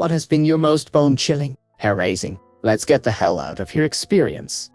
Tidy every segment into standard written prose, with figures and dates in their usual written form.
What has been your most bone-chilling, hair-raising, let's get the hell out of here experience?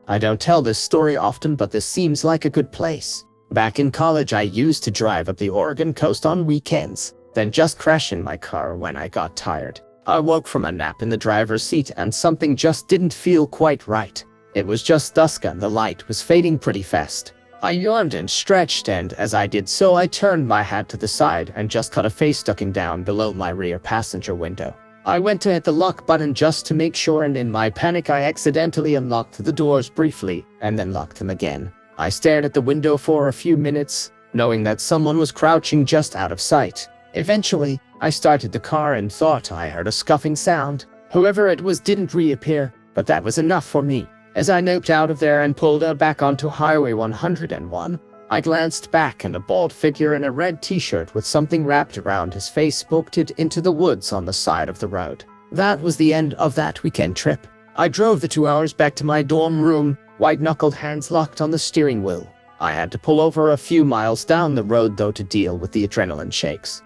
I don't tell this story often, but this seems like a good place. Back in college, I used to drive up the Oregon coast on weekends, then just crash in my car when I got tired. I woke from a nap in the driver's seat and something just didn't feel quite right. It was just dusk and the light was fading pretty fast. I yawned and stretched, and as I did so, I turned my head to the side and just caught a face ducking down below my rear passenger window. I went to hit the lock button just to make sure, and in my panic I accidentally unlocked the doors briefly and then locked them again. I stared at the window for a few minutes, knowing that someone was crouching just out of sight. Eventually, I started the car and thought I heard a scuffing sound. Whoever it was didn't reappear, but that was enough for me. As I noped out of there and pulled out back onto Highway 101, I glanced back, and a bald figure in a red t-shirt with something wrapped around his face booked it into the woods on the side of the road. That was the end of that weekend trip. I drove the 2 hours back to my dorm room, white-knuckled hands locked on the steering wheel. I had to pull over a few miles down the road though to deal with the adrenaline shakes.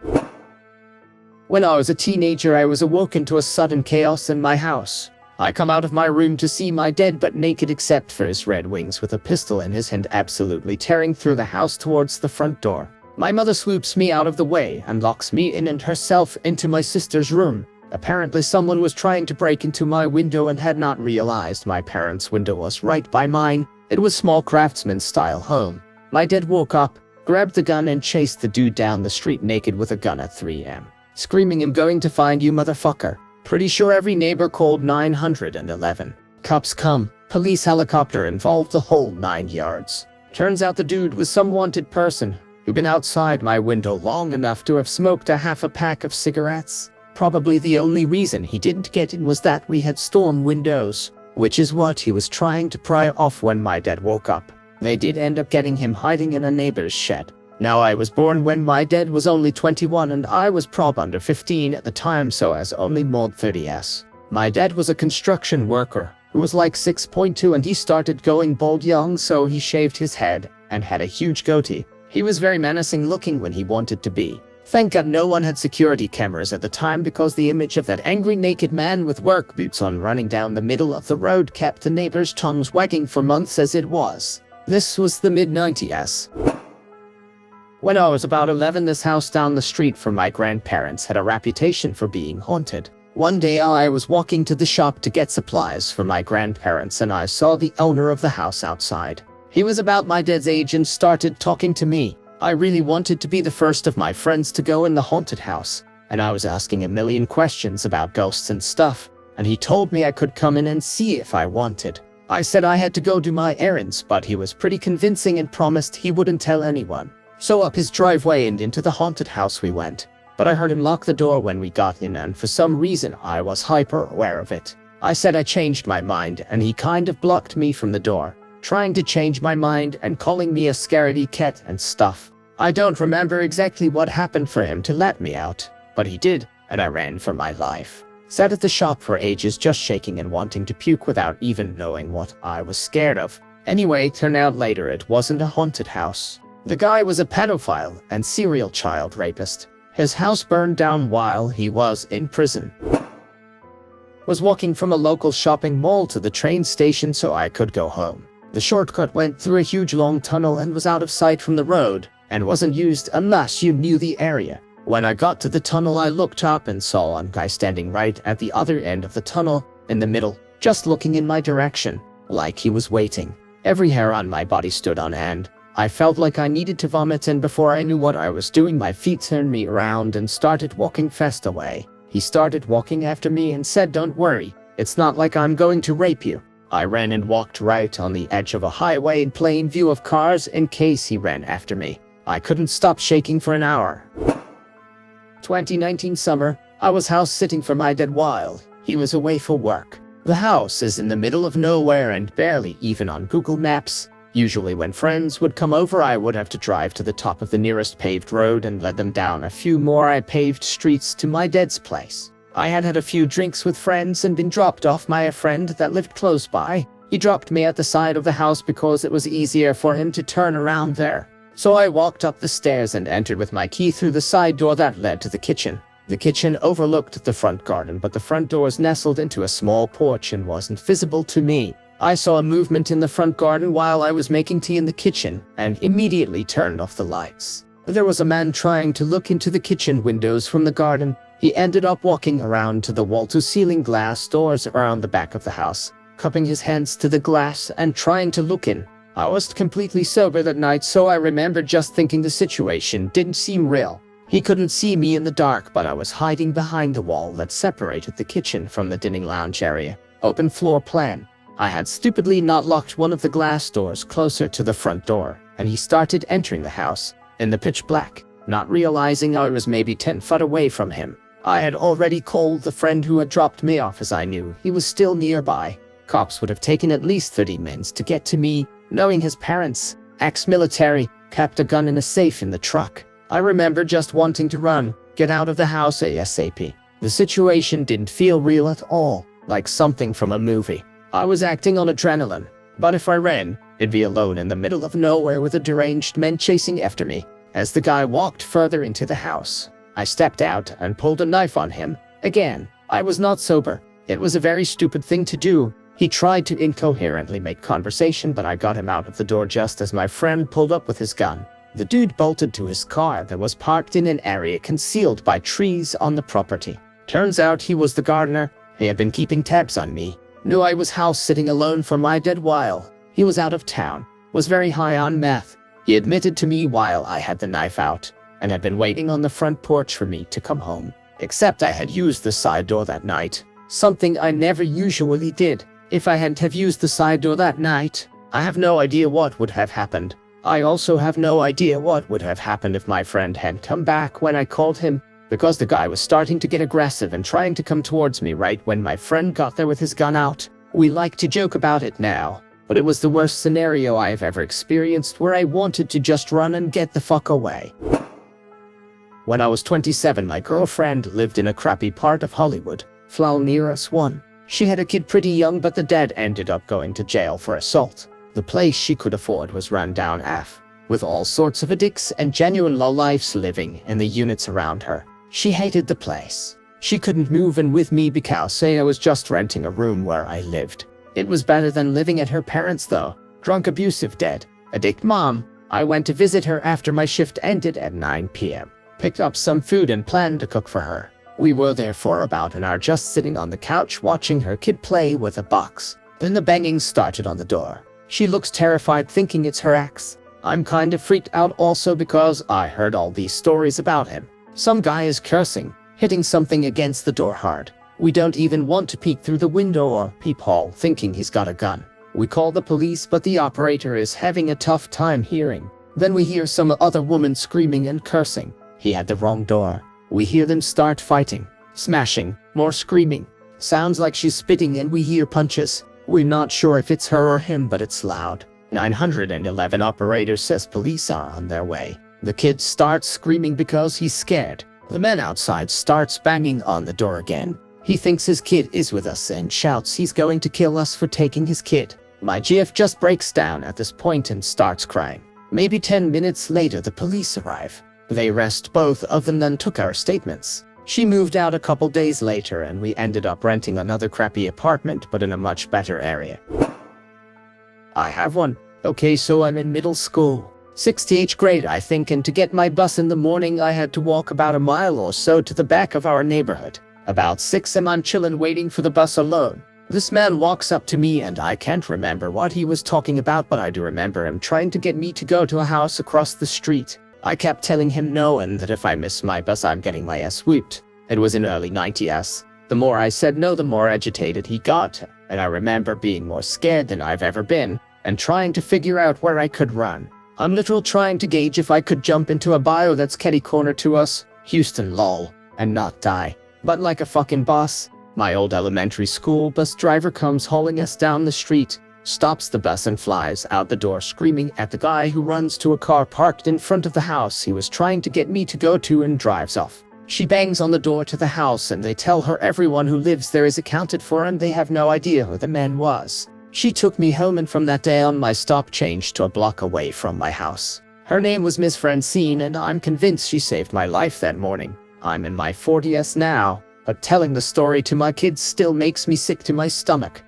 When I was a teenager, I was awoken to a sudden chaos in my house. I come out of my room to see my dad but naked except for his red wings, with a pistol in his hand, absolutely tearing through the house towards the front door. My mother swoops me out of the way and locks me in and herself into my sister's room. Apparently someone was trying to break into my window and had not realized my parents' window was right by mine. It was small craftsman-style home. My dad woke up, grabbed the gun and chased the dude down the street naked with a gun at 3 a.m. screaming, "I'm going to find you, motherfucker." Pretty sure every neighbor called 911. Cops come, police helicopter involved, the whole 9 yards. Turns out the dude was some wanted person who'd been outside my window long enough to have smoked a half a pack of cigarettes. Probably the only reason he didn't get in was that we had storm windows, which is what he was trying to pry off when my dad woke up. They did end up getting him hiding in a neighbor's shed. Now, I was born when my dad was only 21 and I was prob under 15 at the time, so as only mod 30s. My dad was a construction worker who was like 6'2" and he started going bald young, so he shaved his head and had a huge goatee. He was very menacing looking when he wanted to be. Thank God no one had security cameras at the time, because the image of that angry naked man with work boots on running down the middle of the road kept the neighbors' tongues wagging for months as it was. This was the mid-90s. When I was about 11, this house down the street from my grandparents had a reputation for being haunted. One day I was walking to the shop to get supplies for my grandparents and I saw the owner of the house outside. He was about my dad's age and started talking to me. I really wanted to be the first of my friends to go in the haunted house, and I was asking a million questions about ghosts and stuff, and he told me I could come in and see if I wanted. I said I had to go do my errands, but he was pretty convincing and promised he wouldn't tell anyone. So up his driveway and into the haunted house we went. But I heard him lock the door when we got in, and for some reason I was hyper aware of it. I said I changed my mind, and he kind of blocked me from the door, trying to change my mind and calling me a scaredy cat and stuff. I don't remember exactly what happened for him to let me out, but he did, and I ran for my life. Sat at the shop for ages just shaking and wanting to puke without even knowing what I was scared of. Anyway, turned out later it wasn't a haunted house. The guy was a pedophile and serial child rapist. His house burned down while he was in prison. Was walking from a local shopping mall to the train station so I could go home. The shortcut went through a huge long tunnel and was out of sight from the road, and wasn't used unless you knew the area. When I got to the tunnel, I looked up and saw a guy standing right at the other end of the tunnel, in the middle, just looking in my direction, like he was waiting. Every hair on my body stood on end. I felt like I needed to vomit, and before I knew what I was doing, my feet turned me around and started walking fast away. He started walking after me and said, "Don't worry, it's not like I'm going to rape you." I ran and walked right on the edge of a highway in plain view of cars in case he ran after me. I couldn't stop shaking for an hour. 2019 summer, I was house sitting for my dad while he was away for work. The house is in the middle of nowhere and barely even on Google Maps. Usually when friends would come over, I would have to drive to the top of the nearest paved road and lead them down a few more paved streets to my dad's place. I had had a few drinks with friends and been dropped off by a friend that lived close by. He dropped me at the side of the house because it was easier for him to turn around there. So I walked up the stairs and entered with my key through the side door that led to the kitchen. The kitchen overlooked the front garden, but the front doors nestled into a small porch and wasn't visible to me. I saw a movement in the front garden while I was making tea in the kitchen and immediately turned off the lights. There was a man trying to look into the kitchen windows from the garden. He ended up walking around to the wall-to-ceiling glass doors around the back of the house, cupping his hands to the glass and trying to look in. I was completely sober that night, so I remember just thinking the situation didn't seem real. He couldn't see me in the dark, but I was hiding behind the wall that separated the kitchen from the dining lounge area. Open floor plan. I had stupidly not locked one of the glass doors closer to the front door, and he started entering the house in the pitch black, not realizing I was maybe 10 feet away from him. I had already called the friend who had dropped me off, as I knew he was still nearby. Cops would have taken at least 30 minutes to get to me, knowing his parents, ex-military, kept a gun in a safe in the truck. I remember just wanting to run, get out of the house ASAP. The situation didn't feel real at all, like something from a movie. I was acting on adrenaline, but if I ran, it'd be alone in the middle of nowhere with a deranged man chasing after me. As the guy walked further into the house, I stepped out and pulled a knife on him. Again, I was not sober. It was a very stupid thing to do. He tried to incoherently make conversation, but I got him out of the door just as my friend pulled up with his gun. The dude bolted to his car that was parked in an area concealed by trees on the property. Turns out he was the gardener. He had been keeping tabs on me. Knew I was house sitting alone for my dead while he was out of town. Was very high on meth. He admitted to me while I had the knife out, and had been waiting on the front porch for me to come home. Except I had used the side door that night, something I never usually did. If I hadn't have used the side door that night, I have no idea what would have happened. I also have no idea what would have happened if my friend had come back when I called him, because the guy was starting to get aggressive and trying to come towards me right when my friend got there with his gun out. We like to joke about it now, but it was the worst scenario I have ever experienced, where I wanted to just run and get the fuck away. When I was 27, my girlfriend lived in a crappy part of Hollywood, Flow near us one. She had a kid pretty young, but the dad ended up going to jail for assault. The place she could afford was run down with all sorts of addicts and genuine lowlifes living in the units around her. She hated the place. She couldn't move in with me because I was just renting a room where I lived. It was better than living at her parents' though. Drunk, abusive, dead, addict mom. I went to visit her after my shift ended at 9 p.m. Picked up some food and planned to cook for her. We were there for about an hour, just sitting on the couch watching her kid play with a box. Then the banging started on the door. She looks terrified, thinking it's her ex. I'm kind of freaked out also because I heard all these stories about him. Some guy is cursing, hitting something against the door hard. We don't even want to peek through the window or peephole, thinking he's got a gun. We call the police, but the operator is having a tough time hearing. Then we hear some other woman screaming and cursing. He had the wrong door. We hear them start fighting, smashing, more screaming. Sounds like she's spitting, and we hear punches. We're not sure if it's her or him, but it's loud. 911 operator says police are on their way. The kid starts screaming because he's scared. The man outside starts banging on the door again. He thinks his kid is with us and shouts he's going to kill us for taking his kid. My GF just breaks down at this point and starts crying. Maybe 10 minutes later, the police arrive. They arrest both of them, then took our statements. She moved out a couple days later, and we ended up renting another crappy apartment, but in a much better area. I have one. Okay, so I'm in middle school. 6th grade, I think, and to get my bus in the morning, I had to walk about a mile or so to the back of our neighborhood. About 6 am, I'm chillin' waiting for the bus alone. This man walks up to me, and I can't remember what he was talking about, but I do remember him trying to get me to go to a house across the street. I kept telling him no, and that if I miss my bus, I'm getting my ass whooped. It was in early 90s. The more I said no, the more agitated he got, and I remember being more scared than I've ever been, and trying to figure out where I could run. I'm literal trying to gauge if I could jump into a bio that's catty corner to us, Houston lol, and not die. But like a fucking boss, my old elementary school bus driver comes hauling us down the street, stops the bus and flies out the door screaming at the guy who runs to a car parked in front of the house he was trying to get me to go to, and drives off. She bangs on the door to the house, and they tell her everyone who lives there is accounted for, and they have no idea who the man was. She took me home, and from that day on, my stop changed to a block away from my house. Her name was Miss Francine, and I'm convinced she saved my life that morning. I'm in my 40s now, but telling the story to my kids still makes me sick to my stomach.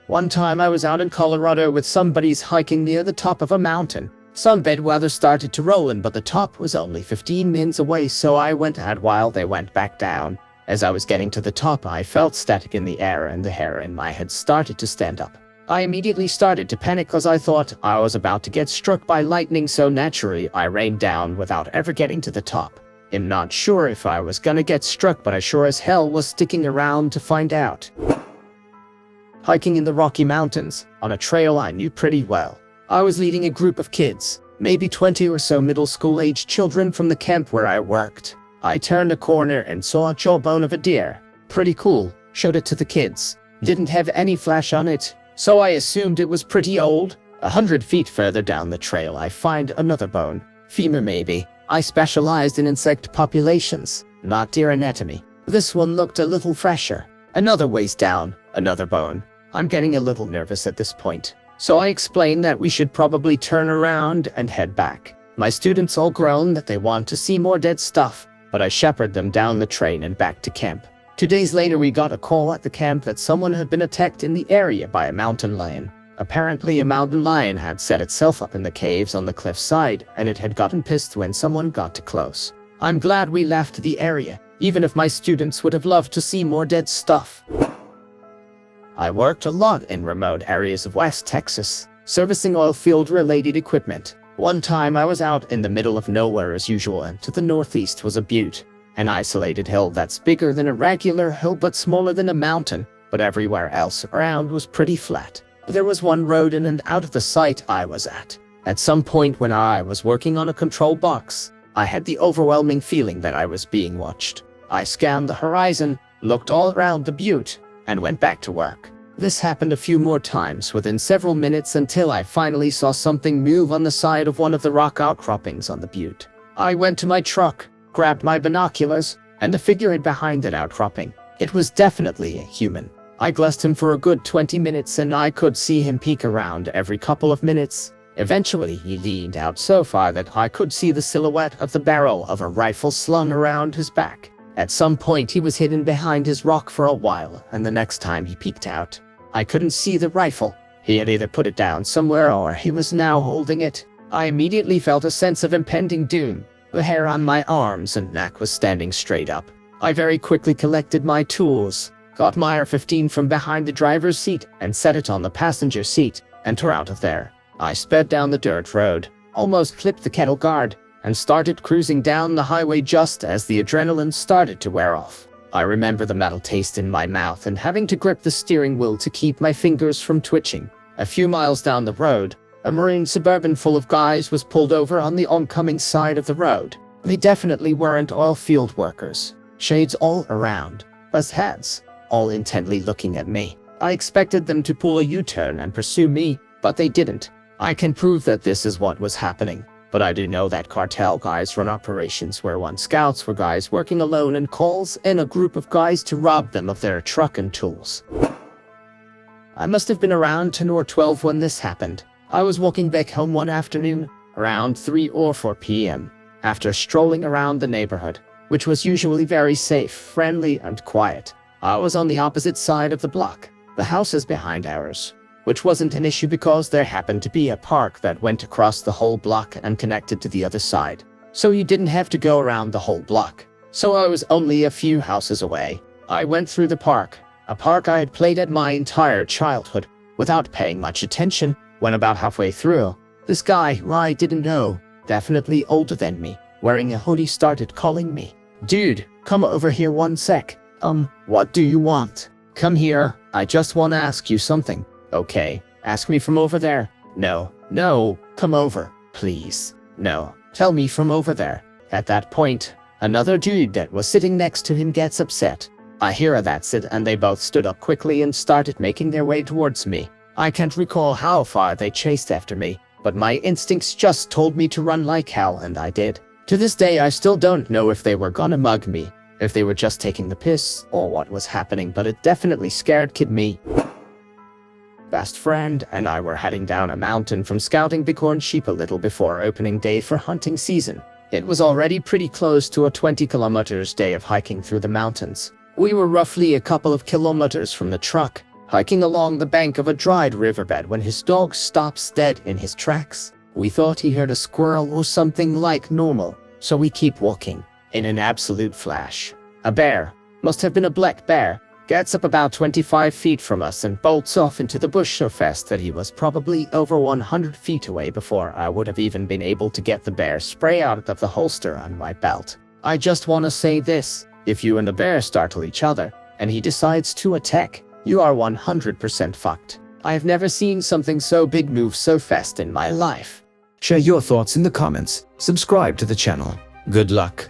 One time I was out in Colorado with some buddies hiking near the top of a mountain. Some bad weather started to roll in, but the top was only 15 minutes away, so I went out while they went back down. As I was getting to the top, I felt static in the air and the hair in my head started to stand up. I immediately started to panic because I thought I was about to get struck by lightning, so naturally I rained down without ever getting to the top. I'm not sure if I was gonna get struck, but I sure as hell was sticking around to find out. Hiking in the Rocky Mountains, on a trail I knew pretty well. I was leading a group of kids, maybe 20 or so middle school-aged children from the camp where I worked. I turned a corner and saw a jawbone of a deer. Pretty cool, showed it to the kids. Didn't have any flash on it, so I assumed it was pretty old. 100 feet further down the trail I find another bone, femur maybe. I specialized in insect populations, not deer anatomy. This one looked a little fresher. Another ways down, another bone. I'm getting a little nervous at this point, so I explained that we should probably turn around and head back. My students all groan that they want to see more dead stuff, but I shepherded them down the train and back to camp. 2 days later we got a call at the camp that someone had been attacked in the area by a mountain lion. Apparently a mountain lion had set itself up in the caves on the cliffside, and it had gotten pissed when someone got too close. I'm glad we left the area, even if my students would have loved to see more dead stuff. I worked a lot in remote areas of West Texas, servicing oil field related equipment. One time I was out in the middle of nowhere as usual, and to the northeast was a butte, an isolated hill that's bigger than a regular hill but smaller than a mountain, but everywhere else around was pretty flat. There was one road in and out of the site I was at. At some point when I was working on a control box, I had the overwhelming feeling that I was being watched. I scanned the horizon, looked all around the butte, and went back to work. This happened a few more times within several minutes until I finally saw something move on the side of one of the rock outcroppings on the butte. I went to my truck, grabbed my binoculars, and the figure behind that outcropping. It was definitely a human. I glassed him for a good 20 minutes and I could see him peek around every couple of minutes. Eventually he leaned out so far that I could see the silhouette of the barrel of a rifle slung around his back. At some point he was hidden behind his rock for a while, and the next time he peeked out, I couldn't see the rifle. He had either put it down somewhere or he was now holding it. I immediately felt a sense of impending doom. The hair on my arms and neck was standing straight up. I very quickly collected my tools, got my AR-15 from behind the driver's seat and set it on the passenger seat, and tore out of there. I sped down the dirt road, almost clipped the kettle guard, and started cruising down the highway just as the adrenaline started to wear off. I remember the metal taste in my mouth and having to grip the steering wheel to keep my fingers from twitching. A few miles down the road, a Marine Suburban full of guys was pulled over on the oncoming side of the road. They definitely weren't oil field workers. Shades all around, buzz heads, all intently looking at me. I expected them to pull a U-turn and pursue me, but they didn't. I can prove that this is what was happening. But I do know that cartel guys run operations where one scouts for guys working alone and calls in a group of guys to rob them of their truck and tools. I must have been around 10 or 12 when this happened. I was walking back home one afternoon, around 3 or 4 p.m. After strolling around the neighborhood, which was usually very safe, friendly, and quiet. I was on the opposite side of the block, the houses behind ours, which wasn't an issue because there happened to be a park that went across the whole block and connected to the other side. So you didn't have to go around the whole block. So I was only a few houses away. I went through the park, a park I had played at my entire childhood, without paying much attention. When about halfway through, this guy who I didn't know, definitely older than me, wearing a hoodie started calling me. Dude, come over here one sec. What do you want? Come here, I just want to ask you something. Okay, ask me from over there. No, come over, please. No, tell me from over there. At that point, another dude that was sitting next to him gets upset. I hear that's it, and they both stood up quickly and started making their way towards me. I can't recall how far they chased after me, but my instincts just told me to run like hell, and I did. To this day I still don't know if they were gonna mug me, if they were just taking the piss, or what was happening, but it definitely scared kid me. Best friend and I were heading down a mountain from scouting bighorn sheep a little before opening day for hunting season. It was already pretty close to a 20 kilometers day of hiking through the mountains. We were roughly a couple of kilometers from the truck, hiking along the bank of a dried riverbed when his dog stops dead in his tracks. We thought he heard a squirrel or something like normal, so we keep walking. In an absolute flash, a bear, must have been a black bear, gets up about 25 feet from us and bolts off into the bush so fast that he was probably over 100 feet away before I would have even been able to get the bear spray out of the holster on my belt. I just want to say this, if you and the bear startle each other, and he decides to attack, you are 100% fucked. I have never seen something so big move so fast in my life. Share your thoughts in the comments, subscribe to the channel. Good luck.